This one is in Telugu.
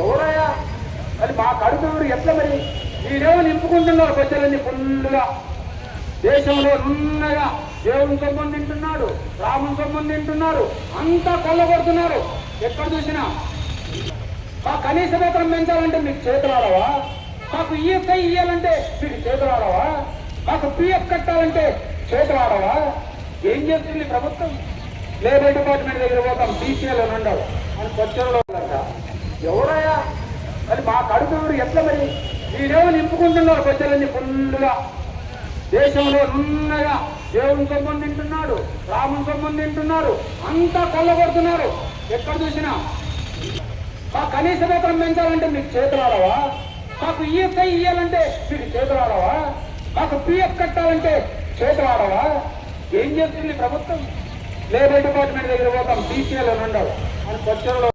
ఎవరయ్యా మరి మా కడుపు ఎట్లా మరి మీరేమో నింపుకుంటున్నారు ప్రజలన్నీ ఫుల్లుగా. దేశంలో నున్నగా దేవుని సొమ్ముని తింటున్నాడు, రాముని సొమ్ముని తింటున్నారు, అంతా కొల్లగొడుతున్నారు. ఎక్కడ చూసినా మా కనీస వేతనం పెంచాలంటే మీకు చేతులు ఆడవా? మాకు ఈఎస్ఐ ఇయ్యాలంటే మీకు చేతులు ఆడవా? మాకు పిఎఫ్ కట్టాలంటే చేతులు ఆడవా? ఏం చేస్తుంది ప్రభుత్వం? లేబర్ డిపార్ట్మెంట్ దగ్గర పోతాం, టీసీఏలో ఉండవు అని కొచ్చలో ఎవరయ్యా మరి మా కడుపు ఎట్లా మరి మీరేమో నింపుకుంటున్నారు ప్రజలన్నీ ఫుల్లుగా. దేశంలో నున్నగా దేవుని సొమ్ముని తింటున్నాడు, రాముని సొమ్ముని తింటున్నారు, అంతా కొల్లగొడుతున్నారు. ఎక్కడ చూసినా మా కనీస వేతనం పెంచాలంటే మీకు చేతులు ఆడవా? మాకు ఈఎస్ఐ ఇయ్యాలంటే మీకు చేతులు ఆడవా? మాకు పిఎఫ్ కట్టాలంటే చేతులు ఆడవా? ఏం చేస్తుంది ప్రభుత్వం? లేబర్ డిపార్ట్మెంట్ దగ్గర పోతాం, టీసీఏలో ఉండవు అని కొచ్చలో